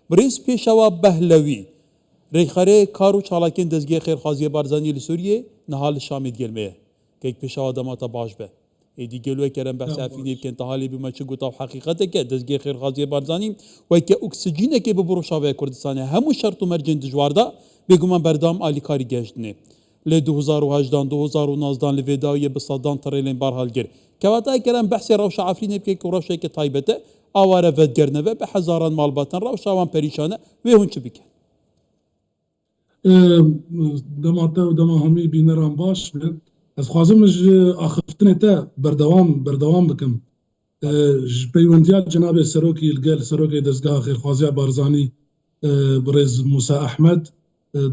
بريز بيشوا بهلوي ريخاري كارو چالاكين دزگي خيرخوازي بارزاني لسوريا نهال الشام يدگلميه كيك بيشوا دماتا باش به ايدي گلوه كرم بحث عفيني بكن تهالي بما چه گوتا حقيقته که دزگي خيرخوازي بارزاني وكه اكسجينه که ببروشاوه كردستان همو شرط و مرجن دجواردا بگومن بردام آليكاري گشتنه ل 2018 2019 لفيداويه بصدان تريلين بارهالجر كواتا كرم بحث روش عفرين بكيك وروشه كي طيبته اواره ودگرنه بحزاران مالباتن روشاوان پريشانه وهون چه بكن دماتا و دما همي بينران باش از خوازم اخفتنه تا بردوام بكم بيونديات جناب سروكي القال سروكي دزگاه خيرخوازي بارزاني بريز موسى احمد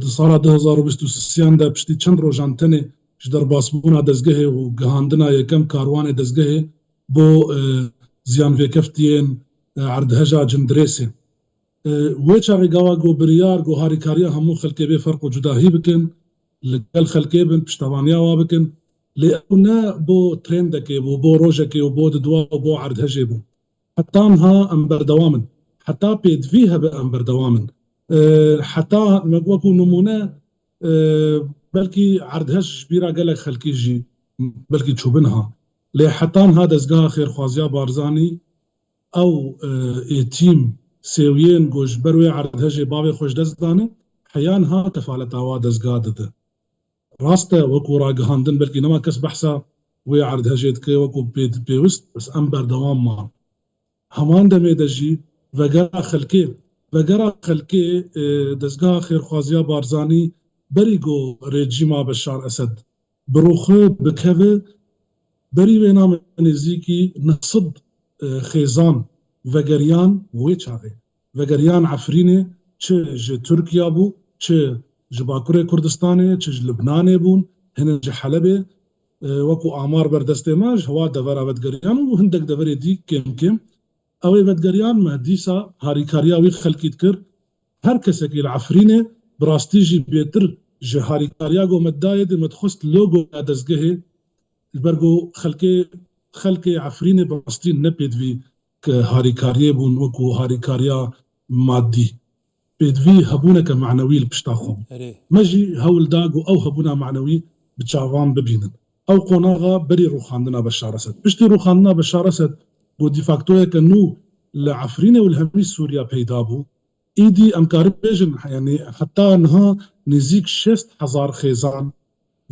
صار 2023 دا پشتی چند روزان تنه جدر باسبونا دزگه و گهاندنا یکم کاروان دزگه بو زیان وکفتین عردهجا جندريسي ويچاوي گاوا گو بريار گو هاريكاريا همو خلقي بي فرق و جداهي بكن لقل خلقي بن پشتوانيا وابكن لأونا بو ترندكي بو روجكي وبو ددوا وبو عردهجي بو حتى انها امبر دوامن حتى بيدفيها بامبر دوامن حتى وكو نمونه بلكي عردهش بيرا قالك خلقي جي بلكي تشوبنها لي حتى هذا زقا خيرخوازيا بارزاني او تيم سيوين گوش بروي عردهجي بابي خوش دزدانه حيانها تفالتاوا دزقا دده راسته وكو راقهاندن بلكي نما كس بحثا وي عردهجي دكي وكو بيوست بس امبر دوام ما همان دمي دجي وقرا خلقي دزقا خيرخوازيا بارزاني بريقو ريجيما بشار أسد بروخه بكهوه بري وينا منزيكي نصب خيزان وقريان ويچاوه وقريان عفرينه چه جه تركيا بو چه جه باكوره كردستانه چه جه لبنانه بون هنه جه حلبه وكو آمار بردسته ماج هوا دورا ودقريان وهندك دوري دي كم اوي ودقريان مهديسا هاريكاريا وي خلقيت كر هر كسكي العفرينه براستيجي بيتر جه هاريكاريا جو مدايد متخست لوجو دزگه البرغو خلقي عفرينه براستين نبيد في كهاريكاريا بون وكو هاريكاريا مادي بيدفي هبونا كمعنوي بشتاخو مجي هول داغو او هبونا معنوي بتشافان ببينن او قناغا بري روخاندنا بشارست بشتي روخاندنا بشارست بو ديفاكتوه كنو لعفرينه والهمي سوريا بيدابو ايدي امكار بيجن يعني حتى انها نزيك 6000 خيزان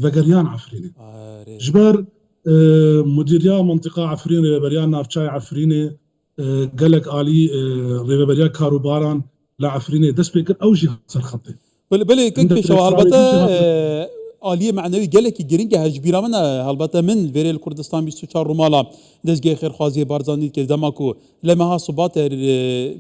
وقريان عفرينه جبر مديريا منطقه عفرينه ريبريان نافشاي عفرينه قالك الي ريبريا كاروباران لعفرينه دس بيكر او جهه سرخطي بلي كيك بشو البته آلیه معنوی گله کی گرینگ هجبیرا من البته من ویرل کردستان 24 رومالا دزگه خیرخوازی بارزانی که دماکو لما صبات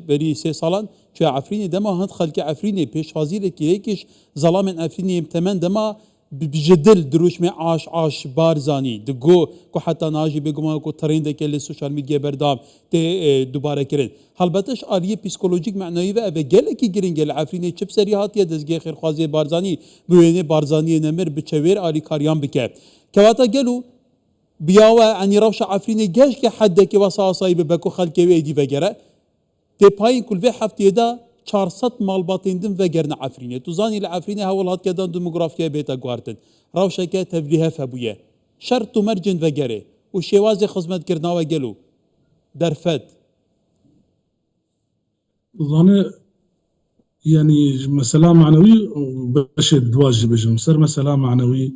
بری 3 سالان چه عفرینی دما هند خلق عفرینی پیش حاضر کیکش ظلام عفرینی امتمن دما بجدل دروش می عاش بارزانی دگو کو حتی ناجی بگم کو ترند که ل سوشال میدیا بردام ته دوباره کرد البتهش آلیه پسیکولوژیک معنوی و گله کی گرینگ العفرینی چپ سریحات یا دزگه خیرخوازی بارزانی بوینه بارزانی نمر بچویر آلی کاریان بکه کواتا گلو بیاوه عنی روش عفرینی گش که حد که وساسای بکو خلق ویدی وگره ته پایین کل به هفته دا 400 مالباتيندن وگرن عفرينه توزاني العفرينه هول هات كدان ديموغرافيا بيتا غوارتن روشكه تبليها فبويه شرط مرجن وگره وشواز خدمت كرنا وگلو درفت ظن يعني مسألة معنوي باش دواجي بجم سر مسألة معنوي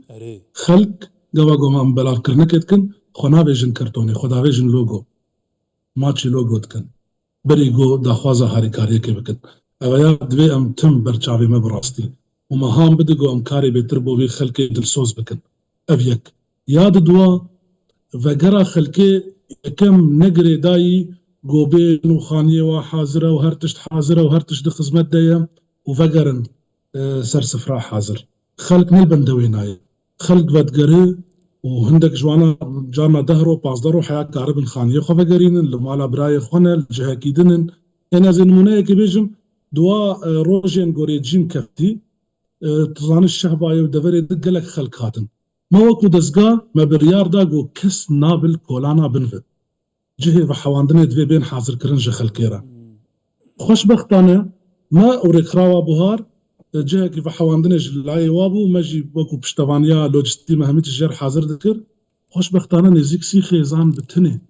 خلق قواقو ما مبلار كرنكتكن خنا بيجن كرتوني خدا بيجن لوجو ماتشي لوجو تكن بريغو داخوازا هاريكاريا كي بكن اويا دوي ام تم برچاوي مبراستي وما هام بدقو ام كاري بيتربو بي خلقي دلسوز بكن ابيك ياد دوا وقرا خلقي كم نقري داي قوبين وخانية وحاضرة وهرتشت حاضرة وهرتشت خزمت دايا وفقرن سر سفرا حاضر خلق نلبن دويناي خلق ودقري وهندك جوانا جانا دهرو بازدرو حياة كاربن خانية خو فقرينن لمالا براي خونا الجهاكيدنن انا زين منايك بيجم دوا روجين غوريجين كفتي تظان الشهباية ودفري دقلك خلق هاتن ما وكو دزقا ما بريار داقو كس نابل كولانا بنفت جهي بحواندني دوي بين حاضر كرنجة خلقيرا خوشبختانه ما وريخراوا بوهار جه كيف حواندنج لاي وابو ماجي وكو بشتوانيا لوجستي مهمت الجر حاضر ذكر خوش بختانا نزيك سي خيزان بتني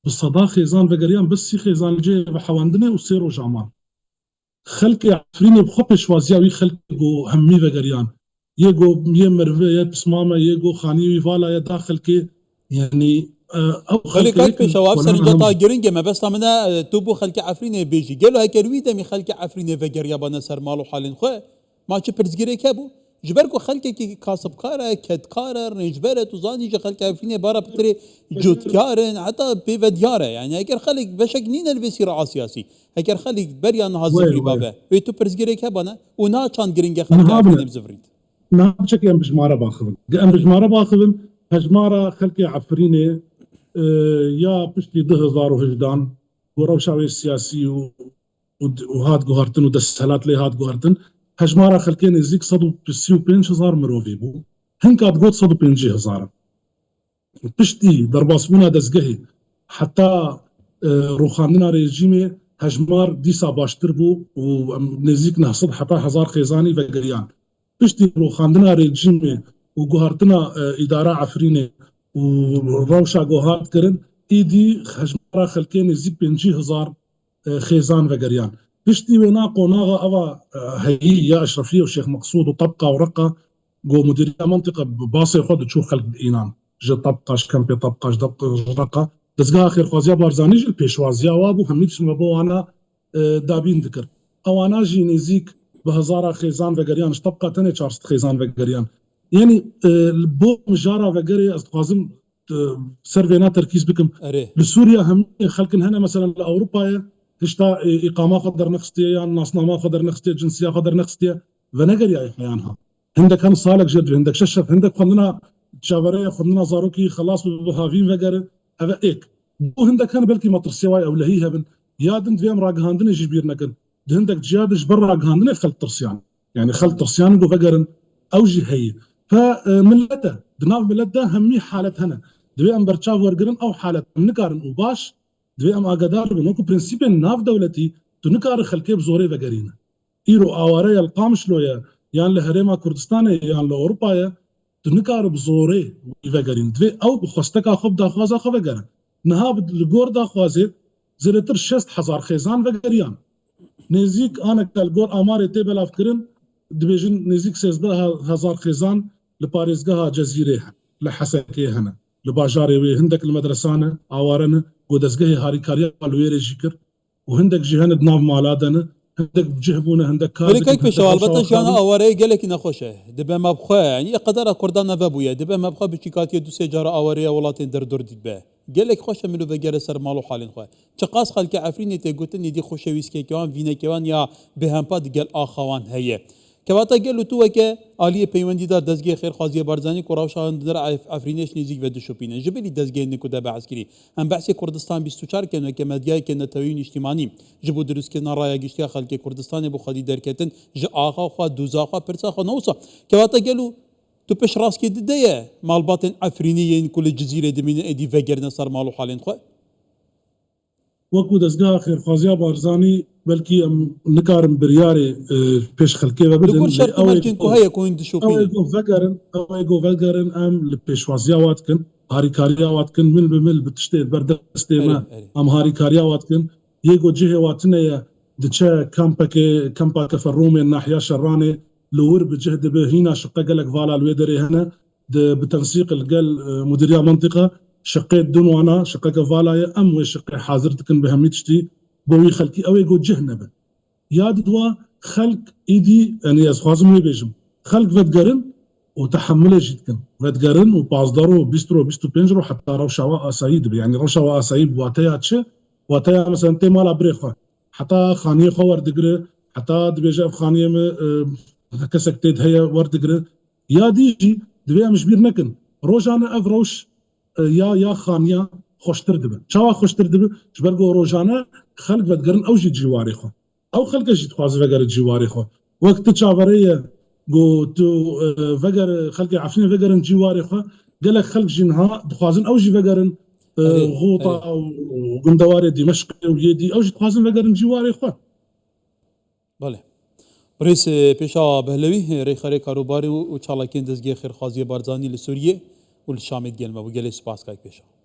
بالصدا خيزان فقريان بس سي خيزان جه بحواندنه وسيرو جامان خلقي عفريني بخوب شوازياوي خلقي جو همي فقريان يجو يمر يا بسمامه يجو خاني فالا يا داخل كي يعني او ولی خلقي کاک هيك پیشوا ولا سرنجا تا هم گرینگه ما بس تامنا توبو خلق عفرینه بیجی گلو هکروی دمی خلق عفرینه و گریابانه سر مالو حالین خو ما چه پرزگیره کبو جبركو خلقي كي كاسب كارا كد كارر نجبرة تزاني جا خلق عفرينه بارا بتري جوت كارن حتى بيفدياره يعني هكر خلق بشك نين البسي رعا سياسي هكر خلق بريان وي هازفري وي بابا ويتو برزگيره كبانا ونا چان گرینگه خلق عفرينه نهابنا بزفريد نهابشك ام بجماره باخذن ام اري بجماره باخذن هجماره خلقي عفرينه يا بشتي ده هزار وهجدان وروشاوي السياسي وهاد جوهرتن ودسهلات لي هاد جوهرتن هجمارا خلكين يزيك صدو بسيو بينش هزار مروفي بو هنك ادقوت صدو بينجي هزار بشتي درباسبونا دزقهي حتى روخاندنا ريجيمي هجمار ديسا باشتر بو ونزيك نهصد حتى هزار خيزاني وقريان بشتي روخاندنا ريجيمي وجوهرتنا إدارة عفرينة وروشا جوهات كرن إيدي هجمارا خلكين يزيك بينجي هزار خيزان وقريان بشتي وينا قوناغا أوا هي يا أشرفية وشيخ مقصود وطبقة ورقة جو مديرية منطقة باصي خود تشوف خلق إينان جا طبقاش كم بي طبقاش دبق رقة دزقها خير خوازيا بارزاني جل بيشوازيا وابو هميت اسمه بو أنا دابين ذكر أو أنا جي نزيك بهزارة خيزان وقريان طبقة تاني شارست خيزان وقريان يعني بو مجارة وقري أستقازم سيرفينا تركيز بكم اري لسوريا هم خلق هنا مثلا لأوروبا هشتا إقامة قدر نخستي يعني ناصنامة قدر نخستي جنسية قدر نخستي ونقر يا إحيانها عندك هم صالك جد عندك ششف عندك خلنا شاورية خلنا زاروكي خلاص بهافين وقر هذا إيك بو عندك كان بلكي مطر سواي أو لهي هبن يادن فيهم راقهاندن يجبير نقل عندك جيادش برا راقهاندن خلط ترسيان يعني خلط ترسيان دو وقرن أو جي هي فملته دناف ملته همي حالة هنا دوي أم برشاف ورقرن أو حالة نكارن وباش دوی ام آگادار بن وکو پرنسیپ ناف دولتی تو نکار خلقی بزوری وگرینه ایرو آواره القامش لویا یان لهرما کردستان یان لاوروپا تو نکار بزوری وگرین دوی او بخواستکا خوب داخوازا خوب وگرن نها لگور داخوازه زرتر 60,000 خیزان وگریان نزیک آنک الگور آمار تی بلاف کرن دبیجن نزیک 13,000 خیزان لپاريزگاه جزيره لحسكي هنا لباجاري وي هندك المدرسانه اوارنه ودزقهي هاري كاريا الويري جيكر وهندك جهند ناف مالادنا هندك بجهبونه هندك ولی كاردك کاک هندك پیشوا روشا البته جانا وخابن آواره گلکی نخوشه دبه مبخواه يعني قدر کردان نبابویه دبه مبخواه بچیکاتی دو سه جارا آواره ولاتین در دور دید به گلک خوشه ملو بگره سر مالو حالین خواه چقاس خلک عفرینی تگوتن ندی خوشه ویسکی کیوان وینه کیوان یا به هم پاد گل آخوان هیه كواتا قالوا تو که آلیه پیوندی دار دزگی خیر خوازی بارزانی کوراوشان در عفرینش نزیک و دشوپینه جبلی دزگی نکوده به عسکری هم بحث کردستان 24 کنه که مدیای که نتوین اجتماعی جبو درست که نرای گشتی خلک کردستان بو خدی درکتن ج آخا خو دوزا خو پرسا خو نوصا كواتا قالوا تو پیش راست که دیه مالبات عفرینی این کل جزیره دمین ادی وگرن سر مالو حالین خو وكو دزقها خير خوازيا بارزاني بلكي ام نكارم برياري بيش خلقي وبدن لكل شرط مرجن كو هي كوين دشوبينه او ايغو فقرن ام لبيشوازيا واتكن هاري كاريا واتكن مل بمل بتشتي بردستي اري ما اري ام هاري كاريا واتكن يجو جهه واتنيا دتشا كامبا كفرومي الناحيه شراني لور بجهد به هنا شقه قالك فالا الويدري هنا بتنسيق القل مديريه منطقه شقيت دنوانا شقه كفالا ام وشقه حاضر تكن بهميتشتي بوي خلقي او يجو جهنبه ياد دوا خلق ايدي يعني ازخازم بيجم خلق فتقرن وتحمله جدا فتقرن وبازدارو بيسترو بيستو بينجرو حتى روشوا اسايد يعني روشوا اسايد واتيا تشي واتيا مثلا تي مالا بريخه حتى خانيه خو وردقره حتى دبيجا خانيه كسكتيد هي وردقره يا ديجي دبيا مش بير نكن روجانا افروش يا خانيه خوشتر دبه شوا خوشتر دبه جبرغو روجانا خلق فتقرن او جي جواري خو او خلق جي تخواز فقر جواري خو وقت تشافريه جو تو فقر خلق عفني فقر جواري خو قال لك خلق جنها تخوازن او جي فقر اري غوطه اري او قندواري دمشق ويدي او جي تخوازن فقر جواري خو بله رئیس پیشا بهلوی ریخاره کاروباری و چالاکین دزگی خیرخوازی بارزانی لسوریه و لشامت گلمه و گلی سپاس که پیشا